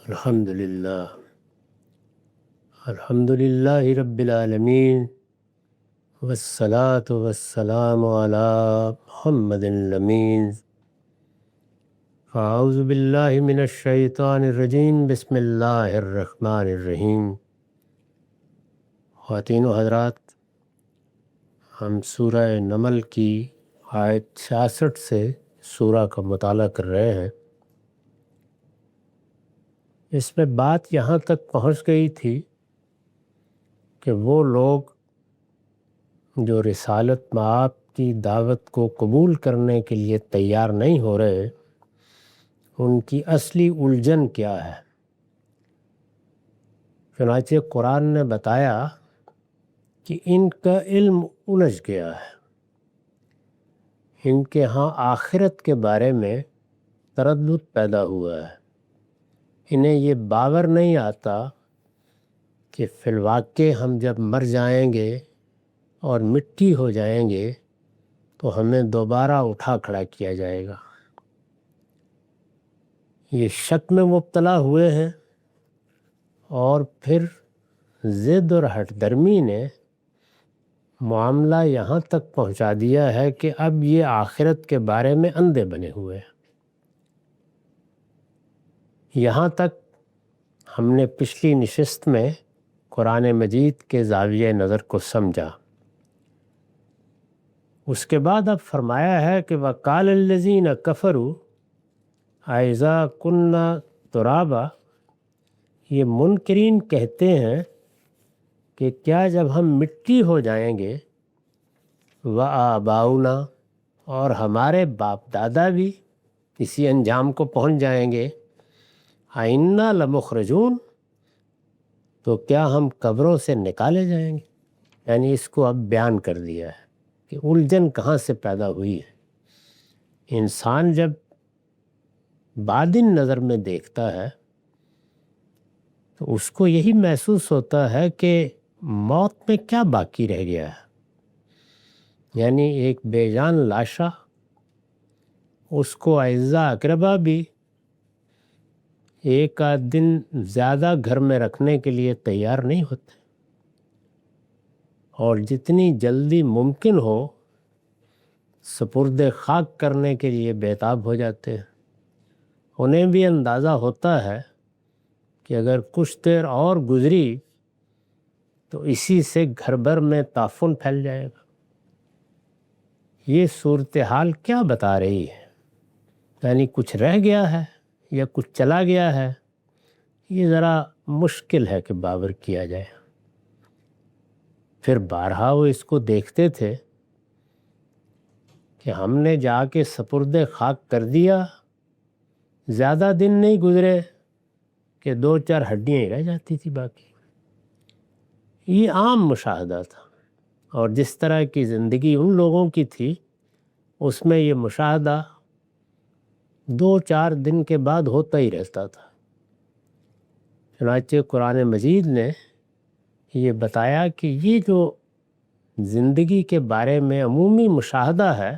الحمدللہ الحمدللہ رب العالمین والصلاة والسلام علی محمد الامین اعوذ باللہ من الشیطان الرجیم بسم اللہ الرحمن الرحیم۔ خواتین و حضرات، ہم سورہ نمل کی آیت 66 سے سورہ کا مطالعہ کر رہے ہیں۔ اس میں بات یہاں تک پہنچ گئی تھی کہ وہ لوگ جو رسالت مآب کی دعوت کو قبول کرنے کے لیے تیار نہیں ہو رہے، ان کی اصلی الجھن کیا ہے۔ چنانچہ قرآن نے بتایا کہ ان کا علم الجھ گیا ہے، ان کے ہاں آخرت کے بارے میں تردد پیدا ہوا ہے۔ انہیں یہ باور نہیں آتا کہ فی الواقع ہم جب مر جائیں گے اور مٹی ہو جائیں گے تو ہمیں دوبارہ اٹھا کھڑا کیا جائے گا۔ یہ شک میں مبتلا ہوئے ہیں، اور پھر ضد اور ہٹ درمی نے معاملہ یہاں تک پہنچا دیا ہے کہ اب یہ آخرت کے بارے میں اندھے بنے ہوئے ہیں۔ یہاں تک ہم نے پچھلی نشست میں قرآن مجید کے زاویہ نظر کو سمجھا۔ اس کے بعد اب فرمایا ہے کہ وَقَالَ الَّذِينَ كَفَرُوا أَإِذَا كُنَّا تُرَابًا، یہ منکرین کہتے ہیں کہ کیا جب ہم مٹی ہو جائیں گے، وَآبَاؤُنَا، اور ہمارے باپ دادا بھی اسی انجام کو پہنچ جائیں گے، أَإِنَّا لَمُخْرَجُونَ، تو کیا ہم قبروں سے نکالے جائیں گے۔ یعنی اس کو اب بیان کر دیا ہے کہ الجھن کہاں سے پیدا ہوئی ہے۔ انسان جب بعدین نظر میں دیکھتا ہے تو اس کو یہی محسوس ہوتا ہے کہ موت میں کیا باقی رہ گیا ہے۔ یعنی ایک بے جان لاشا، اس کو اعزاء اقربا بھی ایک آدھ دن زیادہ گھر میں رکھنے کے لیے تیار نہیں ہوتے، اور جتنی جلدی ممکن ہو سپرد خاک کرنے کے لیے بیتاب ہو جاتے ہیں۔ انہیں بھی اندازہ ہوتا ہے کہ اگر کچھ دیر اور گزری تو اسی سے گھر بھر میں تعفن پھیل جائے گا۔ یہ صورتحال کیا بتا رہی ہے؟ یعنی کچھ رہ گیا ہے یا کچھ چلا گیا ہے، یہ ذرا مشکل ہے کہ باور کیا جائے۔ پھر بارہا وہ اس کو دیکھتے تھے کہ ہم نے جا کے سپرد خاک کر دیا، زیادہ دن نہیں گزرے کہ 2-4 ہڈیاں ہی رہ جاتی تھی باقی۔ یہ عام مشاہدہ تھا، اور جس طرح کی زندگی ان لوگوں کی تھی اس میں یہ مشاہدہ 2-4 دن کے بعد ہوتا ہی رہتا تھا۔ چنانچہ قرآن مجید نے یہ بتایا کہ یہ جو زندگی کے بارے میں عمومی مشاہدہ ہے،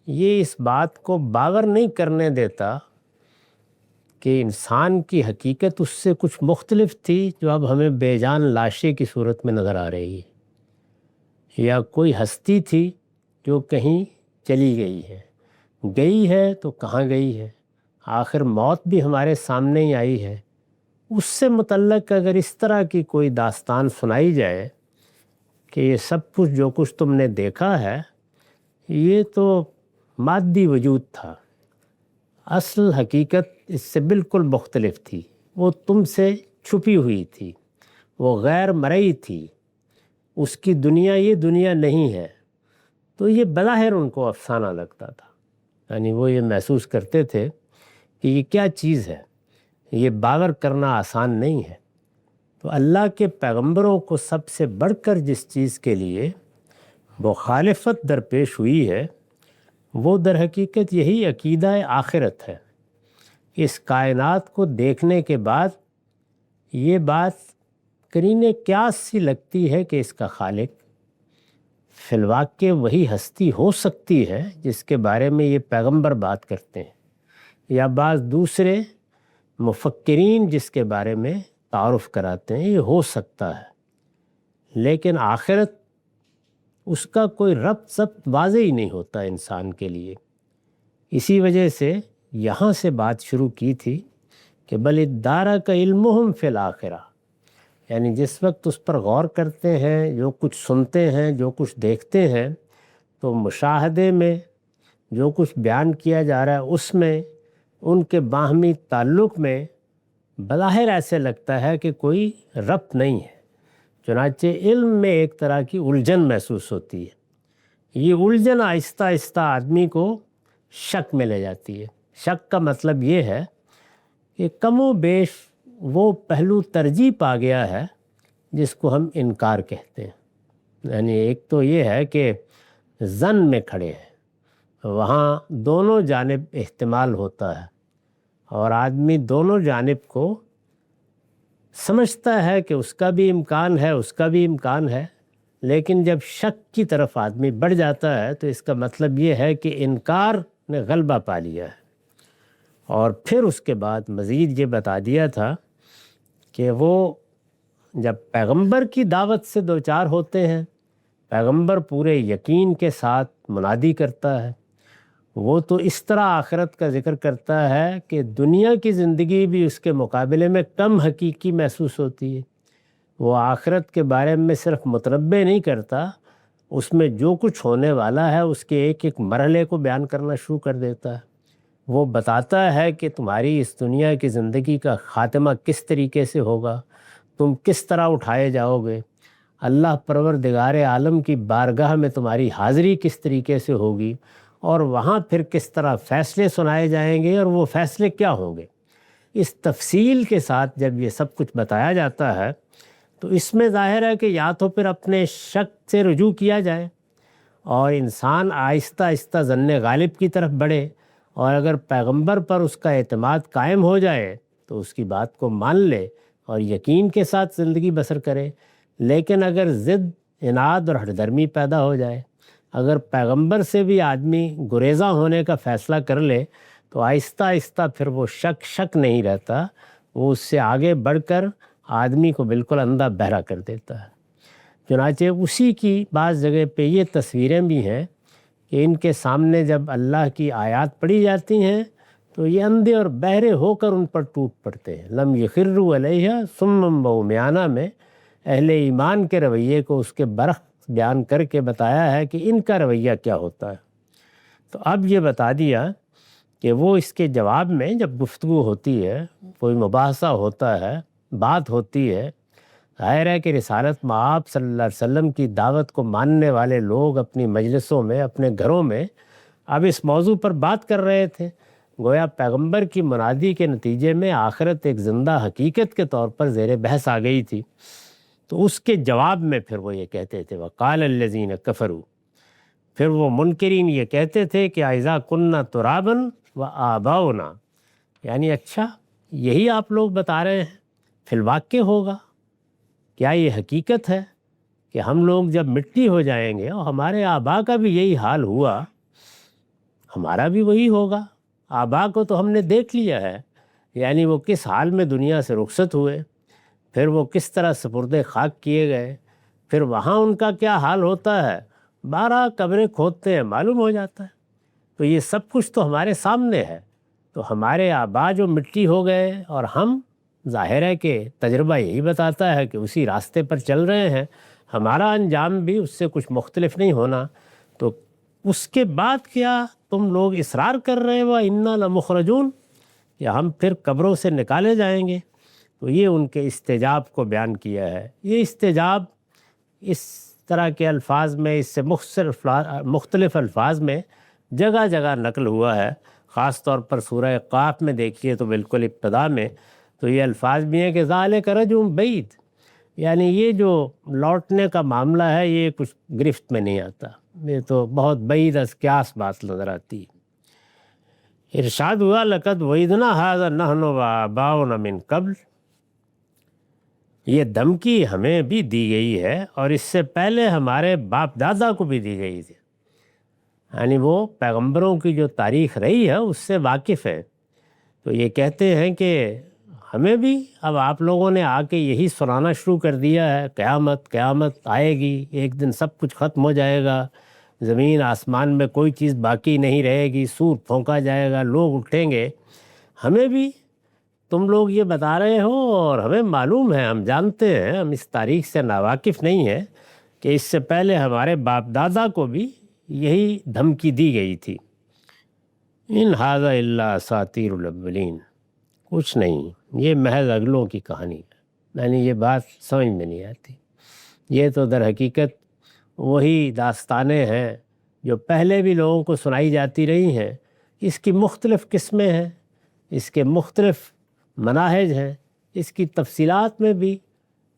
یہ اس بات کو باور نہیں کرنے دیتا کہ انسان کی حقیقت اس سے کچھ مختلف تھی جو اب ہمیں بے جان لاشے کی صورت میں نظر آ رہی ہے، یا کوئی ہستی تھی جو کہیں چلی گئی ہے تو کہاں گئی ہے، آخر موت بھی ہمارے سامنے ہی آئی ہے۔ اس سے متعلق اگر اس طرح کی کوئی داستان سنائی جائے کہ یہ سب کچھ جو کچھ تم نے دیکھا ہے یہ تو مادی وجود تھا، اصل حقیقت اس سے بالکل مختلف تھی، وہ تم سے چھپی ہوئی تھی، وہ غیر مرئی تھی، اس کی دنیا یہ دنیا نہیں ہے، تو یہ بظاہر ان کو افسانہ لگتا تھا۔ یعنی وہ یہ محسوس کرتے تھے کہ یہ کیا چیز ہے، یہ باور کرنا آسان نہیں ہے۔ تو اللہ کے پیغمبروں کو سب سے بڑھ کر جس چیز کے لیے مخالفت درپیش ہوئی ہے وہ در حقیقت یہی عقیدہ آخرت ہے۔ اس کائنات کو دیکھنے کے بعد یہ بات قرینِ قیاس سی لگتی ہے کہ اس کا خالق فی الواقع وہی ہستی ہو سکتی ہے جس کے بارے میں یہ پیغمبر بات کرتے ہیں، یا بعض دوسرے مفکرین جس کے بارے میں تعارف کراتے ہیں یہ ہو سکتا ہے، لیکن آخرت اس کا کوئی ربط ضبط واضح ہی نہیں ہوتا انسان کے لیے۔ اسی وجہ سے یہاں سے بات شروع کی تھی کہ بل ادارک علمہم فی الآخرہ، یعنی جس وقت اس پر غور کرتے ہیں، جو کچھ سنتے ہیں، جو کچھ دیکھتے ہیں، تو مشاہدے میں جو کچھ بیان کیا جا رہا ہے اس میں ان کے باہمی تعلق میں بظاہر ایسے لگتا ہے کہ کوئی ربط نہیں ہے، چنانچہ علم میں ایک طرح کی الجھن محسوس ہوتی ہے۔ یہ الجھن آہستہ آہستہ آدمی کو شک میں لے جاتی ہے۔ شک کا مطلب یہ ہے کہ کم و بیش وہ پہلو ترجیح پا گیا ہے جس کو ہم انکار کہتے ہیں۔ یعنی ایک تو یہ ہے کہ ظن میں کھڑے ہیں، وہاں دونوں جانب احتمال ہوتا ہے اور آدمی دونوں جانب کو سمجھتا ہے کہ اس کا بھی امکان ہے، اس کا بھی امکان ہے، لیکن جب شک کی طرف آدمی بڑھ جاتا ہے تو اس کا مطلب یہ ہے کہ انکار نے غلبہ پا لیا ہے۔ اور پھر اس کے بعد مزید یہ بتا دیا تھا کہ وہ جب پیغمبر کی دعوت سے دوچار ہوتے ہیں، پیغمبر پورے یقین کے ساتھ منادی کرتا ہے، وہ تو اس طرح آخرت کا ذکر کرتا ہے کہ دنیا کی زندگی بھی اس کے مقابلے میں کم حقیقی محسوس ہوتی ہے۔ وہ آخرت کے بارے میں صرف متنبع نہیں کرتا، اس میں جو کچھ ہونے والا ہے اس کے ایک ایک مرحلے کو بیان کرنا شروع کر دیتا ہے۔ وہ بتاتا ہے کہ تمہاری اس دنیا کی زندگی کا خاتمہ کس طریقے سے ہوگا، تم کس طرح اٹھائے جاؤ گے، اللہ پروردگار عالم کی بارگاہ میں تمہاری حاضری کس طریقے سے ہوگی، اور وہاں پھر کس طرح فیصلے سنائے جائیں گے اور وہ فیصلے کیا ہوں گے۔ اس تفصیل کے ساتھ جب یہ سب کچھ بتایا جاتا ہے تو اس میں ظاہر ہے کہ یا تو پھر اپنے شک سے رجوع کیا جائے اور انسان آہستہ آہستہ ظن غالب کی طرف بڑھے، اور اگر پیغمبر پر اس کا اعتماد قائم ہو جائے تو اس کی بات کو مان لے اور یقین کے ساتھ زندگی بسر کرے۔ لیکن اگر ضد، اناد اور ہٹ درمی پیدا ہو جائے، اگر پیغمبر سے بھی آدمی گریزاں ہونے کا فیصلہ کر لے تو آہستہ آہستہ پھر وہ شک نہیں رہتا، وہ اس سے آگے بڑھ کر آدمی کو بالکل اندھا بہرا کر دیتا ہے۔ چنانچہ اسی کی بعض جگہ پہ یہ تصویریں بھی ہیں کہ ان کے سامنے جب اللہ کی آیات پڑھی جاتی ہیں تو یہ اندھے اور بہرے ہو کر ان پر ٹوٹ پڑتے ہیں۔ لم یخروا علیہا صم وعمیانا میں اہل ایمان کے رویے کو اس کے برعکس بیان کر کے بتایا ہے کہ ان کا رویہ کیا ہوتا ہے۔ تو اب یہ بتا دیا کہ وہ اس کے جواب میں جب گفتگو ہوتی ہے، کوئی مباحثہ ہوتا ہے، بات ہوتی ہے، ظاہر ہے کہ رسالت مآب صلی اللہ علیہ وسلم کی دعوت کو ماننے والے لوگ اپنی مجلسوں میں، اپنے گھروں میں اب اس موضوع پر بات کر رہے تھے۔ گویا پیغمبر کی منادی کے نتیجے میں آخرت ایک زندہ حقیقت کے طور پر زیر بحث آ گئی تھی۔ تو اس کے جواب میں پھر وہ یہ کہتے تھے وقال الذین کفروا، پھر وہ منکرین یہ کہتے تھے کہ اذا کننا ترابا وآباؤنا، یعنی اچھا یہی آپ لوگ بتا رہے ہیں، فی الواقع ہوگا؟ کیا یہ حقیقت ہے کہ ہم لوگ جب مٹی ہو جائیں گے اور ہمارے آبا کا بھی یہی حال ہوا، ہمارا بھی وہی ہوگا؟ آبا کو تو ہم نے دیکھ لیا ہے، یعنی وہ کس حال میں دنیا سے رخصت ہوئے، پھر وہ کس طرح سپرد خاک کیے گئے، پھر وہاں ان کا کیا حال ہوتا ہے، 12 قبریں کھودتے ہیں معلوم ہو جاتا ہے۔ تو یہ سب کچھ تو ہمارے سامنے ہے۔ تو ہمارے آبا جو مٹی ہو گئے اور ہم، ظاہر ہے کہ تجربہ یہی بتاتا ہے کہ اسی راستے پر چل رہے ہیں، ہمارا انجام بھی اس سے کچھ مختلف نہیں ہونا۔ تو اس کے بعد کیا تم لوگ اصرار کر رہے ہو انا لمخرجون، یا ہم پھر قبروں سے نکالے جائیں گے؟ تو یہ ان کے استجاب کو بیان کیا ہے۔ یہ استجاب اس طرح کے الفاظ میں، اس سے مختلف الفاظ میں جگہ جگہ نقل ہوا ہے، خاص طور پر سورہ قاف میں دیکھیے تو بالکل ابتدا میں تو یہ الفاظ بھی ہیں کہ ذالک رجع بعید، یعنی یہ جو لوٹنے کا معاملہ ہے یہ کچھ گرفت میں نہیں آتا، یہ تو بہت بعید از قیاس بات نظر آتی ہے۔ ارشاد ہوا لقد وعدنا ھذا نحن وآباؤنا من قبل، یہ دھمکی ہمیں بھی دی گئی ہے اور اس سے پہلے ہمارے باپ دادا کو بھی دی گئی تھی، یعنی وہ پیغمبروں کی جو تاریخ رہی ہے اس سے واقف ہے۔ تو یہ کہتے ہیں کہ ہمیں بھی اب آپ لوگوں نے آ کے یہی سنانا شروع کر دیا ہے، قیامت قیامت آئے گی، ایک دن سب کچھ ختم ہو جائے گا، زمین آسمان میں کوئی چیز باقی نہیں رہے گی، سور پھونکا جائے گا، لوگ اٹھیں گے۔ ہمیں بھی تم لوگ یہ بتا رہے ہو اور ہمیں معلوم ہے، ہم جانتے ہیں، ہم اس تاریخ سے ناواقف نہیں ہیں کہ اس سے پہلے ہمارے باپ دادا کو بھی یہی دھمکی دی گئی تھی۔ ان ھذا الا اساطیر الاولین، کچھ نہیں، یہ محض اگلوں کی کہانی ہے۔ یعنی یہ بات سمجھ میں نہیں آتی، یہ تو در حقیقت وہی داستانیں ہیں جو پہلے بھی لوگوں کو سنائی جاتی رہی ہیں۔ اس کی مختلف قسمیں ہیں، اس کے مختلف مناہج ہیں، اس کی تفصیلات میں بھی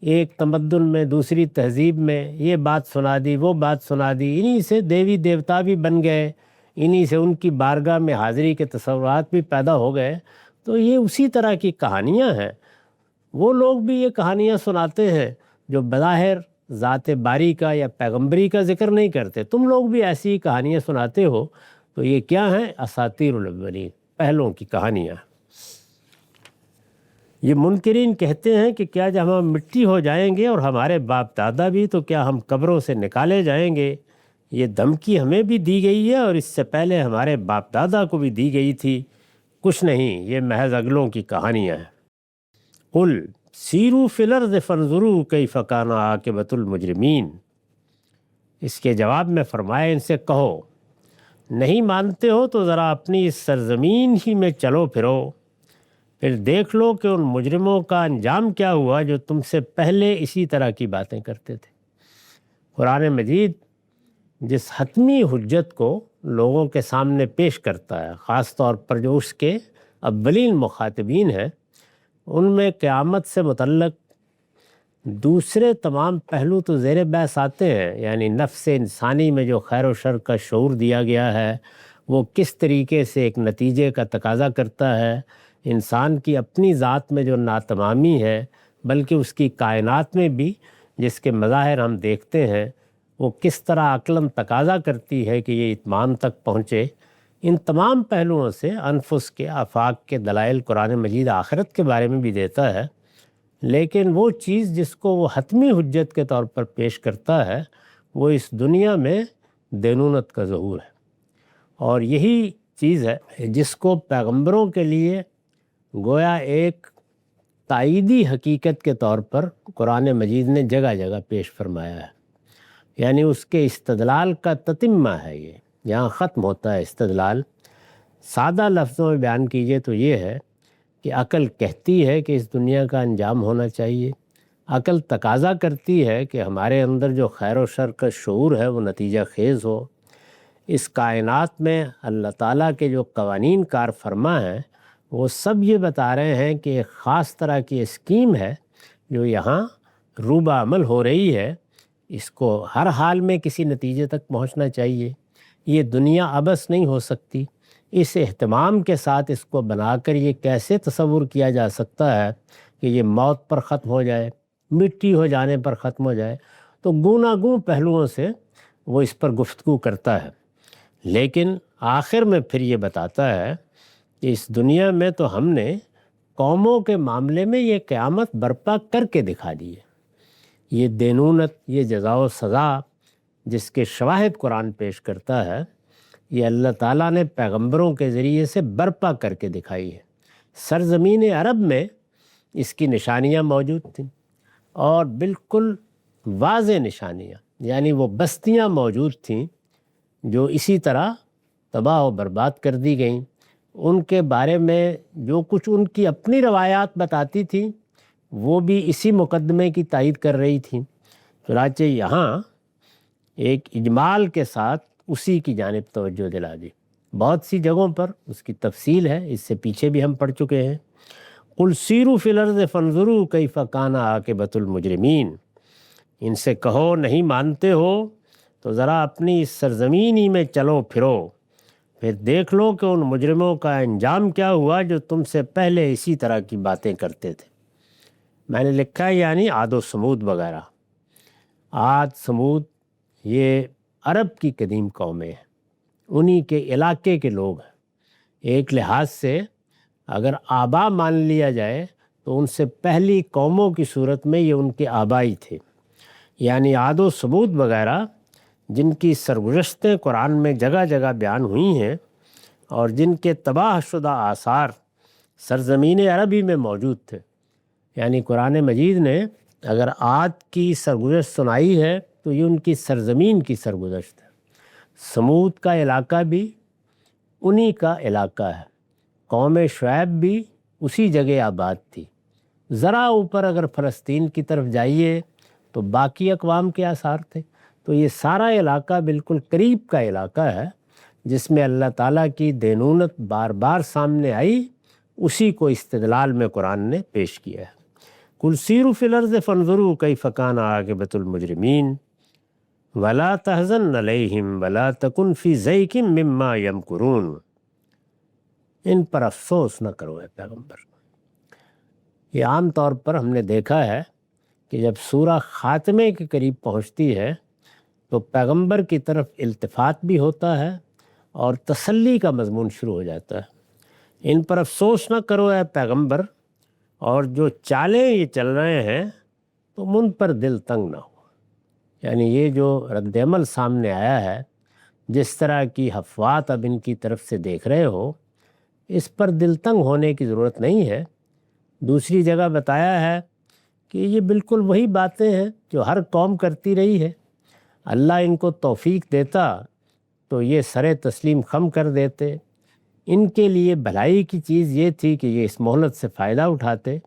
ایک تمدن میں دوسری تہذیب میں یہ بات سنا دی، وہ بات سنا دی، انہی سے دیوی دیوتا بھی بن گئے، انہی سے ان کی بارگاہ میں حاضری کے تصورات بھی پیدا ہو گئے۔ تو یہ اسی طرح کی کہانیاں ہیں۔ وہ لوگ بھی یہ کہانیاں سناتے ہیں جو بظاہر ذات باری کا یا پیغمبری کا ذکر نہیں کرتے، تم لوگ بھی ایسی ہی کہانیاں سناتے ہو۔ تو یہ کیا ہیں؟ اساطیر الاولین، پہلوں کی کہانیاں۔ یہ منکرین کہتے ہیں کہ کیا جب ہم مٹی ہو جائیں گے اور ہمارے باپ دادا بھی، تو کیا ہم قبروں سے نکالے جائیں گے؟ یہ دھمکی ہمیں بھی دی گئی ہے اور اس سے پہلے ہمارے باپ دادا کو بھی دی گئی تھی۔ کچھ نہیں، یہ محض اگلوں کی کہانیاں ہیں۔ قل سیروا فی الارض فانظروا کیف کان عاقبۃ المجرمین، اس کے جواب میں فرمایا ان سے کہو نہیں مانتے ہو تو ذرا اپنی اس سرزمین ہی میں چلو پھرو، پھر دیکھ لو کہ ان مجرموں کا انجام کیا ہوا جو تم سے پہلے اسی طرح کی باتیں کرتے تھے۔ قرآن مجید جس حتمی حجت کو لوگوں کے سامنے پیش کرتا ہے، خاص طور پر جو اس کے اولین مخاطبین ہیں، ان میں قیامت سے متعلق دوسرے تمام پہلو تو زیر بحث آتے ہیں، یعنی نفس انسانی میں جو خیر و شر کا شعور دیا گیا ہے وہ کس طریقے سے ایک نتیجے کا تقاضا کرتا ہے، انسان کی اپنی ذات میں جو ناتمامی ہے بلکہ اس کی کائنات میں بھی جس کے مظاہر ہم دیکھتے ہیں وہ کس طرح عقلاً تقاضا کرتی ہے کہ یہ اتمام تک پہنچے۔ ان تمام پہلوؤں سے انفس کے آفاق کے دلائل قرآن مجید آخرت کے بارے میں بھی دیتا ہے، لیکن وہ چیز جس کو وہ حتمی حجت کے طور پر پیش کرتا ہے وہ اس دنیا میں دینونت کا ظہور ہے، اور یہی چیز ہے جس کو پیغمبروں کے لیے گویا ایک تائیدی حقیقت کے طور پر قرآن مجید نے جگہ جگہ پیش فرمایا ہے۔ یعنی اس کے استدلال کا تتمہ ہے، یہ یہاں ختم ہوتا ہے استدلال۔ سادہ لفظوں میں بیان کیجئے تو یہ ہے کہ عقل کہتی ہے کہ اس دنیا کا انجام ہونا چاہیے، عقل تقاضا کرتی ہے کہ ہمارے اندر جو خیر و شر کا شعور ہے وہ نتیجہ خیز ہو۔ اس کائنات میں اللہ تعالیٰ کے جو قوانین کار فرما ہیں وہ سب یہ بتا رہے ہیں کہ ایک خاص طرح کی اسکیم ہے جو یہاں روبہ عمل ہو رہی ہے، اس کو ہر حال میں کسی نتیجے تک پہنچنا چاہیے۔ یہ دنیا عبث نہیں ہو سکتی۔ اس اہتمام کے ساتھ اس کو بنا کر یہ کیسے تصور کیا جا سکتا ہے کہ یہ موت پر ختم ہو جائے، مٹی ہو جانے پر ختم ہو جائے؟ تو گوناگوں پہلوؤں سے وہ اس پر گفتگو کرتا ہے، لیکن آخر میں پھر یہ بتاتا ہے کہ اس دنیا میں تو ہم نے قوموں کے معاملے میں یہ قیامت برپا کر کے دکھا دی ہے۔ یہ دینونت، یہ جزا و سزا جس کے شواہد قرآن پیش کرتا ہے، یہ اللہ تعالیٰ نے پیغمبروں کے ذریعے سے برپا کر کے دکھائی ہے۔ سرزمین عرب میں اس کی نشانیاں موجود تھیں، اور بالکل واضح نشانیاں، یعنی وہ بستیاں موجود تھیں جو اسی طرح تباہ و برباد کر دی گئیں۔ ان کے بارے میں جو کچھ ان کی اپنی روایات بتاتی تھیں وہ بھی اسی مقدمے کی تائید کر رہی تھیں۔ چنانچہ یہاں ایک اجمال کے ساتھ اسی کی جانب توجہ دلا دی۔ بہت سی جگہوں پر اس کی تفصیل ہے، اس سے پیچھے بھی ہم پڑھ چکے ہیں۔ قل سیروا فی الارض فانظروا کیف کان عاقبۃ المجرمین، ان سے کہو نہیں مانتے ہو تو ذرا اپنی اس سرزمینی میں چلو پھرو، پھر دیکھ لو کہ ان مجرموں کا انجام کیا ہوا جو تم سے پہلے اسی طرح کی باتیں کرتے تھے۔ میں نے لکھا ہے یعنی عاد و سمود وغیرہ۔ عاد، سمود یہ عرب کی قدیم قومیں ہیں، انہی کے علاقے کے لوگ ہیں۔ ایک لحاظ سے اگر آبا مان لیا جائے تو ان سے پہلی قوموں کی صورت میں یہ ان کے آبائی تھے، یعنی عاد و ثمود وغیرہ جن کی سرگزشتیں قرآن میں جگہ جگہ بیان ہوئی ہیں اور جن کے تباہ شدہ آثار سرزمین عربی میں موجود تھے۔ یعنی قرآن مجید نے اگر عاد کی سرگزشت سنائی ہے تو یہ ان کی سرزمین کی سرگزشت ہے۔ سمود کا علاقہ بھی انہی کا علاقہ ہے، قوم شعیب بھی اسی جگہ آباد تھی۔ ذرا اوپر اگر فلسطین کی طرف جائیے تو باقی اقوام کے آثار تھے۔ تو یہ سارا علاقہ بالکل قریب کا علاقہ ہے جس میں اللہ تعالیٰ کی دینونت بار بار سامنے آئی، اسی کو استدلال میں قرآن نے پیش کیا ہے۔ قل سیروا فی الارض فانظروا کیف کان عاقبۃ المجرمین ولا تحزن علیہم ولا تکن فی ضیق مما یمکرون۔ ان پر افسوس نہ کرو اے پیغمبر۔ یہ عام طور پر ہم نے دیکھا ہے کہ جب سورہ خاتمے کے قریب پہنچتی ہے تو پیغمبر کی طرف التفات بھی ہوتا ہے اور تسلی کا مضمون شروع ہو جاتا ہے۔ ان پر افسوس نہ کرو اے پیغمبر، اور جو چالیں یہ چل رہے ہیں تم ان پر دل تنگ نہ ہو۔ یعنی یہ جو رد عمل سامنے آیا ہے، جس طرح کی حفوات اب ان کی طرف سے دیکھ رہے ہو، اس پر دل تنگ ہونے کی ضرورت نہیں ہے۔ دوسری جگہ بتایا ہے کہ یہ بالکل وہی باتیں ہیں جو ہر قوم کرتی رہی ہے۔ اللہ ان کو توفیق دیتا تو یہ سر تسلیم خم کر دیتے۔ ان کے لیے بھلائی کی چیز یہ تھی کہ یہ اس مہلت سے فائدہ اٹھاتے،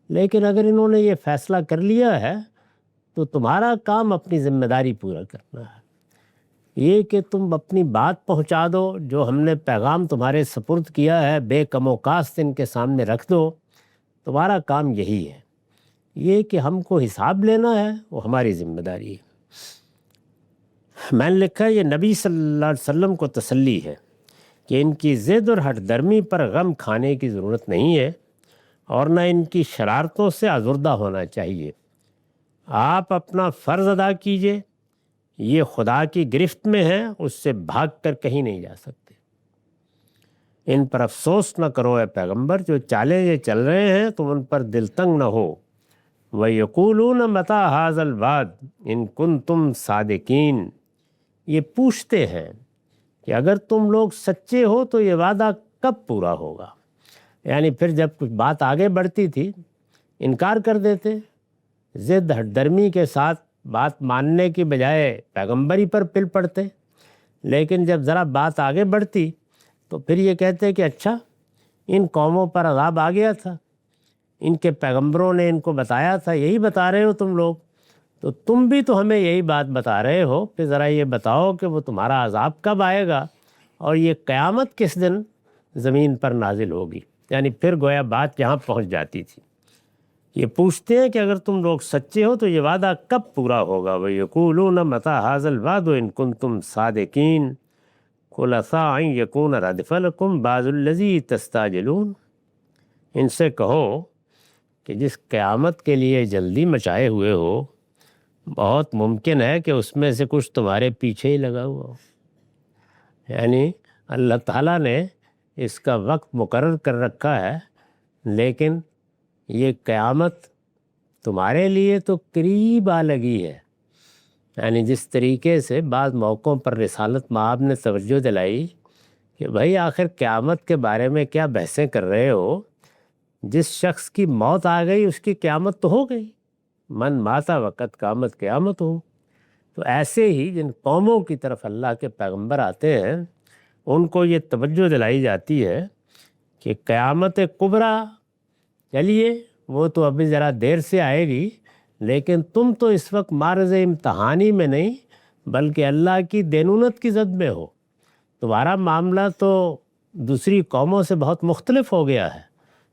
لیکن اگر انہوں نے یہ فیصلہ کر لیا ہے تو تمہارا کام اپنی ذمہ داری پورا کرنا ہے۔ یہ کہ تم اپنی بات پہنچا دو، جو ہم نے پیغام تمہارے سپرد کیا ہے بے کم و کاست ان کے سامنے رکھ دو، تمہارا کام یہی ہے۔ یہ کہ ہم کو حساب لینا ہے وہ ہماری ذمہ داری ہے۔ میں نے لکھا یہ نبی صلی اللہ علیہ وسلم کو تسلی ہے کہ ان کی ضد اور ہٹ درمی پر غم کھانے کی ضرورت نہیں ہے اور نہ ان کی شرارتوں سے آزردہ ہونا چاہیے۔ آپ اپنا فرض ادا کیجئے، یہ خدا کی گرفت میں ہے، اس سے بھاگ کر کہیں نہیں جا سکتے۔ ان پر افسوس نہ کرو اے پیغمبر، جو چالیں یہ چل رہے ہیں تم ان پر دل تنگ نہ ہو۔ وَيَقُولُونَ مَتَىٰ هَٰذَا الْوَعْدُ إِن كُنتُمْ صَادِقِينَ۔ یہ پوچھتے ہیں کہ اگر تم لوگ سچے ہو تو یہ وعدہ کب پورا ہوگا؟ یعنی پھر جب کچھ بات آگے بڑھتی تھی انکار کر دیتے، ضد ہٹ درمی کے ساتھ بات ماننے کی بجائے پیغمبری پر پل پڑتے۔ لیکن جب ذرا بات آگے بڑھتی تو پھر یہ کہتے کہ اچھا ان قوموں پر عذاب آ گیا تھا، ان کے پیغمبروں نے ان کو بتایا تھا، یہی بتا رہے ہو تم لوگ، تو تم بھی تو ہمیں یہی بات بتا رہے ہو، پھر ذرا یہ بتاؤ کہ وہ تمہارا عذاب کب آئے گا اور یہ قیامت کس دن زمین پر نازل ہوگی۔ یعنی پھر گویا بات یہاں پہنچ جاتی تھی۔ یہ پوچھتے ہیں کہ اگر تم لوگ سچے ہو تو یہ وعدہ کب پورا ہوگا۔ وَيَقُولُونَ مَتَىٰ هَٰذَا الْوَعْدُ إِن كُنتُمْ صَادِقِينَ قُلْ عَسَىٰ أَن يَكُونَ رَدِفَ لَكُمْ بَعْضُ الَّذِي تَسْتَعْجِلُونَ۔ ان سے کہو کہ جس قیامت کے لیے جلدی مچائے ہوئے ہو، بہت ممکن ہے کہ اس میں سے کچھ تمہارے پیچھے ہی لگا ہوا ہو۔ یعنی اللہ تعالیٰ نے اس کا وقت مقرر کر رکھا ہے، لیکن یہ قیامت تمہارے لیے تو قریب آ لگی ہے۔ یعنی جس طریقے سے بعض موقعوں پر رسالت مآب نے توجہ دلائی کہ بھائی آخر قیامت کے بارے میں کیا بحثیں کر رہے ہو، جس شخص کی موت آ گئی اس کی قیامت تو ہو گئی، من ماتا وقت قامت قیامت ہو۔ تو ایسے ہی جن قوموں کی طرف اللہ کے پیغمبر آتے ہیں ان کو یہ توجہ دلائی جاتی ہے کہ قیامت کبریٰ چلیے وہ تو ابھی ذرا دیر سے آئے گی، لیکن تم تو اس وقت معرض امتحانی میں نہیں بلکہ اللہ کی دینونت کی زد میں ہو۔ تمہارا معاملہ تو دوسری قوموں سے بہت مختلف ہو گیا ہے۔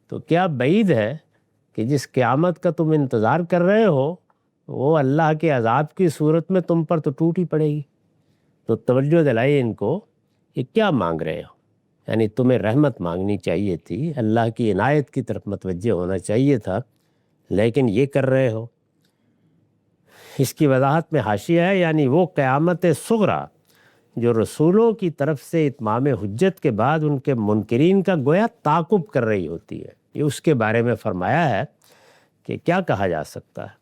تو کیا بعید ہے کہ جس قیامت کا تم انتظار کر رہے ہو وہ اللہ کے عذاب کی صورت میں تم پر تو ٹوٹ ہی پڑے گی۔ تو توجہ دلائی ان کو، یہ کیا مانگ رہے ہو؟ یعنی تمہیں رحمت مانگنی چاہیے تھی، اللہ کی عنایت کی طرف متوجہ ہونا چاہیے تھا، لیکن یہ کر رہے ہو۔ اس کی وضاحت میں حاشیہ ہے، یعنی وہ قیامت صغریٰ جو رسولوں کی طرف سے اتمام حجت کے بعد ان کے منکرین کا گویا تعاقب کر رہی ہوتی ہے۔ یہ اس کے بارے میں فرمایا ہے کہ کیا کہا جا سکتا ہے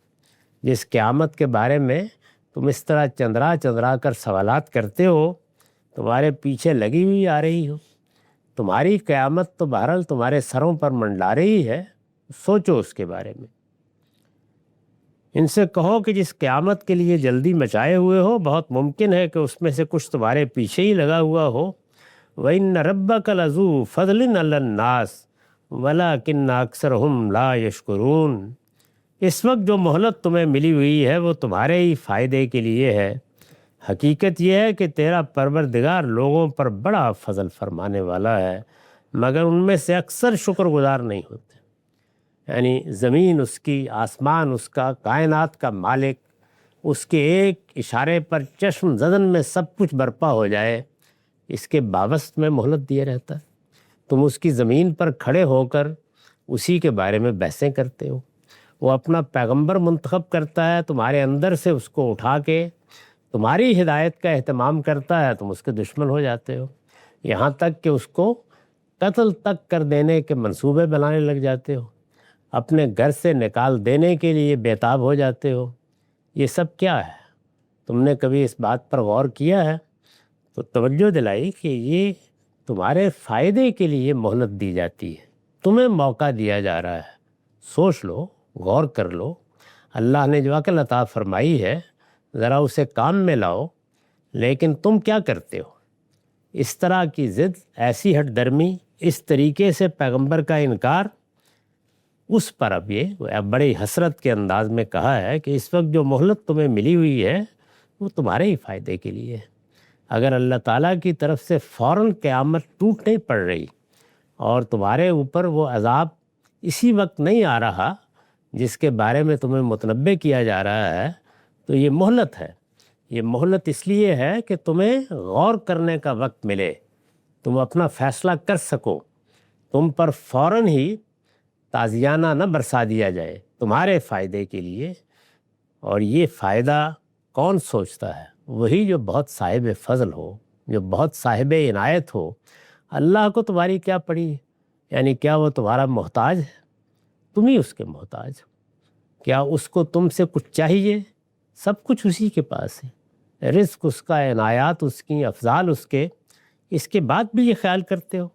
جس قیامت کے بارے میں تم اس طرح چندرا چندرا کر سوالات کرتے ہو، تمہارے پیچھے لگی ہوئی آ رہی ہو۔ تمہاری قیامت تو بہرحال تمہارے سروں پر منڈلا رہی ہے، سوچو اس کے بارے میں۔ ان سے کہو کہ جس قیامت کے لیے جلدی مچائے ہوئے ہو، بہت ممکن ہے کہ اس میں سے کچھ تمہارے پیچھے ہی لگا ہوا ہو۔ وَإِنَّ رَبَّكَ لَذُو فَضْلٍ عَلَى النَّاسِ وَلَكِنَّ أَكْثَرَهُمْ لَا يَشْكُرُونَ۔ اس وقت جو مہلت تمہیں ملی ہوئی ہے وہ تمہارے ہی فائدے کے لیے ہے۔ حقیقت یہ ہے کہ تیرا پروردگار لوگوں پر بڑا فضل فرمانے والا ہے، مگر ان میں سے اکثر شکر گزار نہیں ہوتے۔ یعنی زمین اس کی، آسمان اس کا، کائنات کا مالک، اس کے ایک اشارے پر چشم زدن میں سب کچھ برپا ہو جائے، اس کے باوست میں مہلت دیے رہتا ہے۔ تم اس کی زمین پر کھڑے ہو کر اسی کے بارے میں بحثیں کرتے ہو۔ وہ اپنا پیغمبر منتخب کرتا ہے، تمہارے اندر سے اس کو اٹھا کے تمہاری ہدایت کا اہتمام کرتا ہے، تم اس کے دشمن ہو جاتے ہو، یہاں تک کہ اس کو قتل تک کر دینے کے منصوبے بنانے لگ جاتے ہو، اپنے گھر سے نکال دینے کے لیے بےتاب ہو جاتے ہو۔ یہ سب کیا ہے؟ تم نے کبھی اس بات پر غور کیا ہے؟ تو توجہ دلائی کہ یہ تمہارے فائدے کے لیے مہلت دی جاتی ہے، تمہیں موقع دیا جا رہا ہے۔ سوچ لو، غور کر لو، اللہ نے جو عقل عطا فرمائی ہے ذرا اسے کام میں لاؤ۔ لیکن تم کیا کرتے ہو؟ اس طرح کی ضد، ایسی ہٹ درمی، اس طریقے سے پیغمبر کا انکار، اس پر اب یہ بڑی حسرت کے انداز میں کہا ہے کہ اس وقت جو مہلت تمہیں ملی ہوئی ہے وہ تمہارے ہی فائدے کے لیے ہے۔ اگر اللہ تعالیٰ کی طرف سے فوراً قیامت ٹوٹ نہیں پڑ رہی اور تمہارے اوپر وہ عذاب اسی وقت نہیں آ رہا جس کے بارے میں تمہیں متنبع کیا جا رہا ہے، تو یہ مہلت ہے۔ یہ مہلت اس لیے ہے کہ تمہیں غور کرنے کا وقت ملے، تم اپنا فیصلہ کر سکو، تم پر فوراً ہی تازیانہ نہ برسا دیا جائے تمہارے فائدے کے لیے۔ اور یہ فائدہ کون سوچتا ہے؟ وہی جو بہت صاحب فضل ہو، جو بہت صاحب عنایت ہو۔ اللہ کو تمہاری کیا پڑی؟ یعنی کیا وہ تمہارا محتاج ہے؟ تم ہی اس کے محتاج ہو۔ کیا اس کو تم سے کچھ چاہیے؟ سب کچھ اسی کے پاس ہے، رزق اس کا، عنایات اس کی، افضال اس کے، اس کے بعد بھی یہ خیال کرتے ہو۔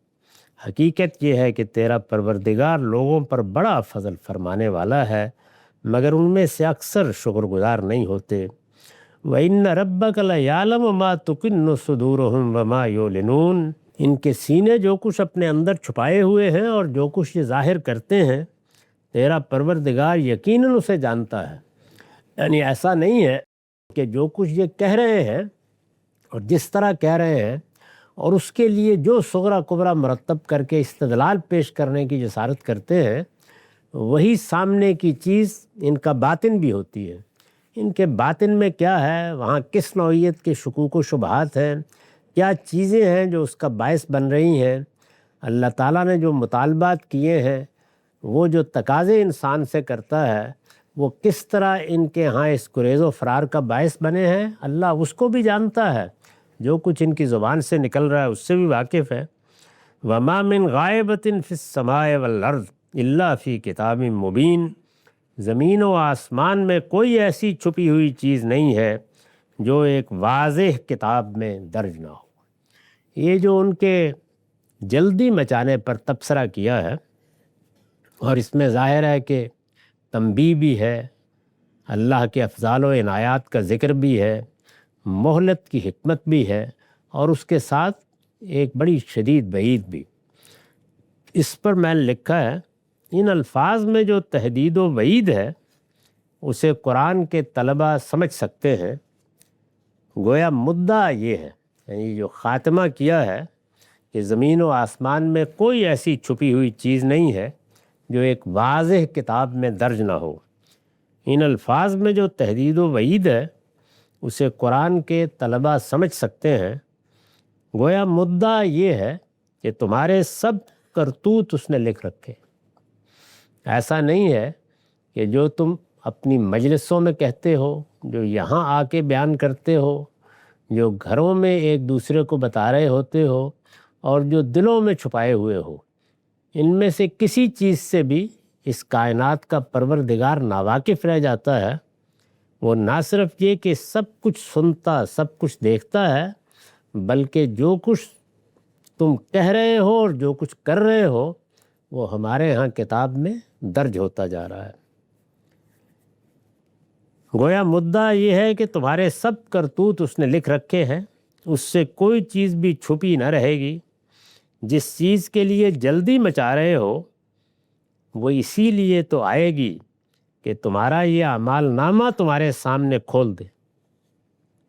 حقیقت یہ ہے کہ تیرا پروردگار لوگوں پر بڑا فضل فرمانے والا ہے، مگر ان میں سے اکثر شکر گزار نہیں ہوتے۔ وَإِنَّ رَبَّكَ لَيَعْلَمُ مَا تُكِنُّ صُدُورُهُمْ وَمَا يُعْلِنُونَ۔ ان کے سینے جو کچھ اپنے اندر چھپائے ہوئے ہیں اور جو کچھ یہ ظاہر کرتے ہیں، تیرا پروردگار یقیناً اسے جانتا ہے۔ یعنی ایسا نہیں ہے کہ جو کچھ یہ کہہ رہے ہیں اور جس طرح کہہ رہے ہیں اور اس کے لیے جو صغرا کبرا مرتب کر کے استدلال پیش کرنے کی جسارت کرتے ہیں، وہی سامنے کی چیز ان کا باطن بھی ہوتی ہے۔ ان کے باطن میں کیا ہے، وہاں کس نوعیت کے شکوک و شبہات ہیں، کیا چیزیں ہیں جو اس کا باعث بن رہی ہیں۔ اللہ تعالیٰ نے جو مطالبات کیے ہیں، وہ جو تقاضے انسان سے کرتا ہے، وہ کس طرح ان کے ہاں اس گریز و فرار کا باعث بنے ہیں، اللہ اس کو بھی جانتا ہے۔ جو کچھ ان کی زبان سے نکل رہا ہے اس سے بھی واقف ہے۔ وَمَا مِنْ غَائِبَةٍ فِي السَّمَاءِ وَالْأَرْضِ إِلَّا فِي كِتَابٍ مُبِينٍ۔ زمین و آسمان میں کوئی ایسی چھپی ہوئی چیز نہیں ہے جو ایک واضح کتاب میں درج نہ ہو۔ یہ جو ان کے جلدی مچانے پر تبصرہ کیا ہے، اور اس میں ظاہر ہے کہ تنبیہ بھی ہے، اللہ کے افضال و عنایات کا ذکر بھی ہے، مہلت کی حکمت بھی ہے، اور اس کے ساتھ ایک بڑی شدید وعید بھی۔ اس پر میں نے لکھا ہے، ان الفاظ میں جو تہدید و وعید ہے اسے قرآن کے طلبہ سمجھ سکتے ہیں۔ گویا مدعا یہ ہے، یعنی جو خاتمہ کیا ہے کہ زمین و آسمان میں کوئی ایسی چھپی ہوئی چیز نہیں ہے جو ایک واضح کتاب میں درج نہ ہو۔ ان الفاظ میں جو تہدید و وعید ہے اسے قرآن کے طلبہ سمجھ سکتے ہیں۔ گویا مدعا یہ ہے کہ تمہارے سب کرتوت اس نے لکھ رکھے۔ ایسا نہیں ہے کہ جو تم اپنی مجلسوں میں کہتے ہو، جو یہاں آ کے بیان کرتے ہو، جو گھروں میں ایک دوسرے کو بتا رہے ہوتے ہو اور جو دلوں میں چھپائے ہوئے ہو، ان میں سے کسی چیز سے بھی اس کائنات کا پروردگار ناواقف رہ جاتا ہے۔ وہ نہ صرف یہ کہ سب کچھ سنتا، سب کچھ دیکھتا ہے، بلکہ جو کچھ تم کہہ رہے ہو اور جو کچھ کر رہے ہو وہ ہمارے ہاں کتاب میں درج ہوتا جا رہا ہے۔ گویا مدعا یہ ہے کہ تمہارے سب کرتوت اس نے لکھ رکھے ہیں، اس سے کوئی چیز بھی چھپی نہ رہے گی۔ جس چیز کے لیے جلدی مچا رہے ہو وہ اسی لیے تو آئے گی کہ تمہارا یہ اعمال نامہ تمہارے سامنے کھول دے۔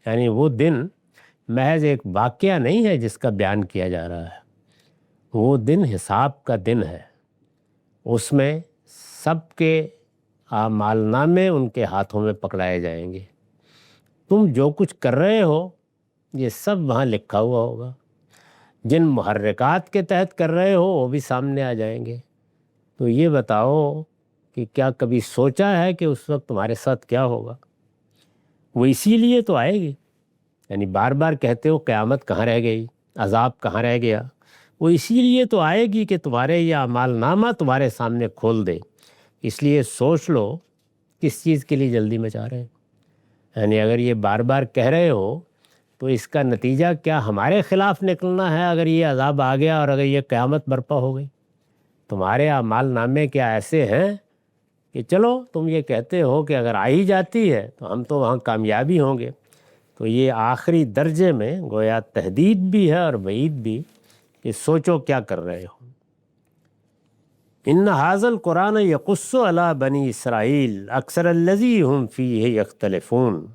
یعنی وہ دن محض ایک واقعہ نہیں ہے جس کا بیان کیا جا رہا ہے، وہ دن حساب کا دن ہے۔ اس میں سب کے اعمال نامے ان کے ہاتھوں میں پکڑائے جائیں گے۔ تم جو کچھ کر رہے ہو یہ سب وہاں لکھا ہوا ہوگا۔ جن محرکات کے تحت کر رہے ہو وہ بھی سامنے آ جائیں گے۔ تو یہ بتاؤ کہ کیا کبھی سوچا ہے کہ اس وقت تمہارے ساتھ کیا ہوگا؟ وہ اسی لیے تو آئے گی۔ یعنی بار بار کہتے ہو قیامت کہاں رہ گئی، عذاب کہاں رہ گیا، وہ اسی لیے تو آئے گی کہ تمہارے یہ اعمال نامہ تمہارے سامنے کھول دے۔ اس لیے سوچ لو کس چیز کے لیے جلدی مچا رہے ہیں۔ یعنی اگر یہ بار بار کہہ رہے ہو تو اس کا نتیجہ کیا ہمارے خلاف نکلنا ہے اگر یہ عذاب آ گیا اور اگر یہ قیامت برپا ہو گئی؟ تمہارے اعمال نامے کیا ایسے ہیں کہ چلو تم یہ کہتے ہو کہ اگر آ ہی جاتی ہے تو ہم تو وہاں کامیابی ہوں گے؟ تو یہ آخری درجے میں گویا تہدید بھی ہے اور وعید بھی کہ سوچو کیا کر رہے ہو۔ ان ھذا القرآن یقص علی بنی اسرائیل اکثر الذی ہم فیہ یختلفون۔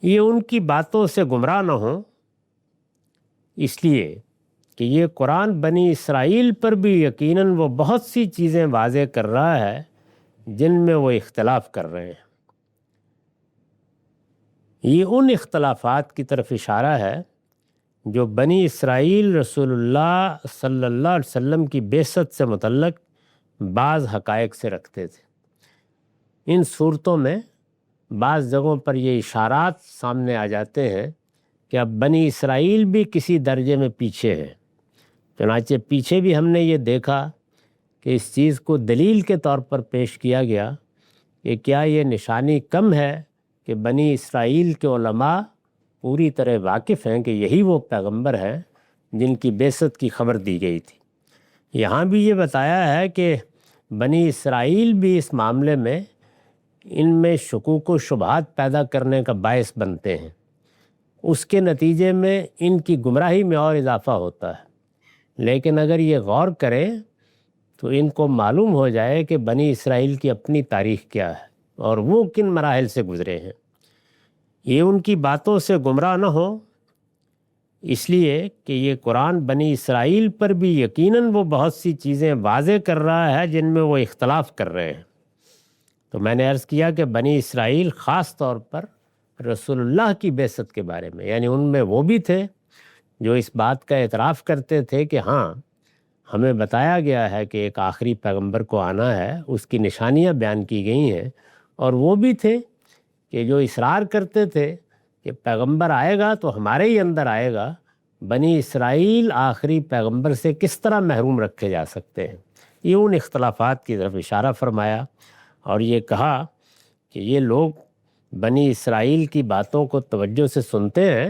یہ ان کی باتوں سے گمراہ نہ ہوں، اس لیے کہ یہ قرآن بنی اسرائیل پر بھی یقیناً وہ بہت سی چیزیں واضح کر رہا ہے جن میں وہ اختلاف کر رہے ہیں۔ یہ ان اختلافات کی طرف اشارہ ہے جو بنی اسرائیل رسول اللہ صلی اللہ علیہ وسلم کی بعثت سے متعلق بعض حقائق سے رکھتے تھے۔ ان صورتوں میں بعض جگہوں پر یہ اشارات سامنے آ جاتے ہیں کہ اب بنی اسرائیل بھی کسی درجے میں پیچھے ہے۔ چنانچہ پیچھے بھی ہم نے یہ دیکھا کہ اس چیز کو دلیل کے طور پر پیش کیا گیا کہ کیا یہ نشانی کم ہے کہ بنی اسرائیل کے علماء پوری طرح واقف ہیں کہ یہی وہ پیغمبر ہیں جن کی بعثت کی خبر دی گئی تھی۔ یہاں بھی یہ بتایا ہے کہ بنی اسرائیل بھی اس معاملے میں ان میں شکوک و شبہات پیدا کرنے کا باعث بنتے ہیں۔ اس کے نتیجے میں ان کی گمراہی میں اور اضافہ ہوتا ہے۔ لیکن اگر یہ غور کریں تو ان کو معلوم ہو جائے کہ بنی اسرائیل کی اپنی تاریخ کیا ہے اور وہ کن مراحل سے گزرے ہیں۔ یہ ان کی باتوں سے گمراہ نہ ہو، اس لیے کہ یہ قرآن بنی اسرائیل پر بھی یقیناً وہ بہت سی چیزیں واضح کر رہا ہے جن میں وہ اختلاف کر رہے ہیں۔ تو میں نے عرض کیا کہ بنی اسرائیل خاص طور پر رسول اللہ کی بعثت کے بارے میں، یعنی ان میں وہ بھی تھے جو اس بات کا اعتراف کرتے تھے کہ ہاں ہمیں بتایا گیا ہے کہ ایک آخری پیغمبر کو آنا ہے، اس کی نشانیاں بیان کی گئی ہیں، اور وہ بھی تھے کہ جو اصرار کرتے تھے کہ پیغمبر آئے گا تو ہمارے ہی اندر آئے گا۔ بنی اسرائیل آخری پیغمبر سے کس طرح محروم رکھے جا سکتے ہیں؟ یہ ان اختلافات کی طرف اشارہ فرمایا اور یہ کہا کہ یہ لوگ بنی اسرائیل کی باتوں کو توجہ سے سنتے ہیں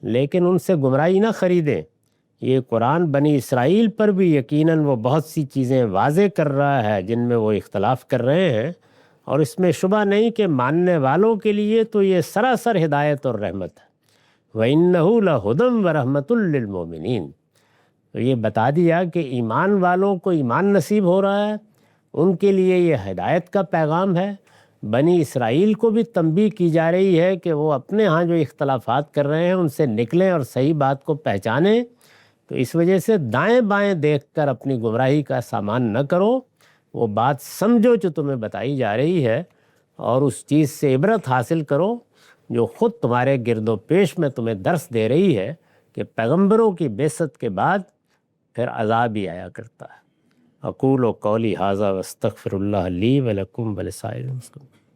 لیکن ان سے گمراہی نہ خریدیں۔ یہ قرآن بنی اسرائیل پر بھی یقیناً وہ بہت سی چیزیں واضح کر رہا ہے جن میں وہ اختلاف کر رہے ہیں، اور اس میں شبہ نہیں کہ ماننے والوں کے لیے تو یہ سراسر ہدایت اور رحمت ہے۔ وَإِنَّهُ لَهُدًى وَرَحْمَةٌ لِّلْمُؤْمِنِينَ۔ تو یہ بتا دیا کہ ایمان والوں کو ایمان نصیب ہو رہا ہے، ان کے لیے یہ ہدایت کا پیغام ہے۔ بنی اسرائیل کو بھی تنبیہ کی جا رہی ہے کہ وہ اپنے ہاں جو اختلافات کر رہے ہیں ان سے نکلیں اور صحیح بات کو پہچانیں۔ تو اس وجہ سے دائیں بائیں دیکھ کر اپنی گمراہی کا سامان نہ کرو، وہ بات سمجھو جو تمہیں بتائی جا رہی ہے اور اس چیز سے عبرت حاصل کرو جو خود تمہارے گرد و پیش میں تمہیں درس دے رہی ہے کہ پیغمبروں کی بعثت کے بعد پھر عذاب ہی آیا کرتا ہے۔ اقول قولی ھذا واستغفر اللہ لی ولکم ولسائر المسلمین۔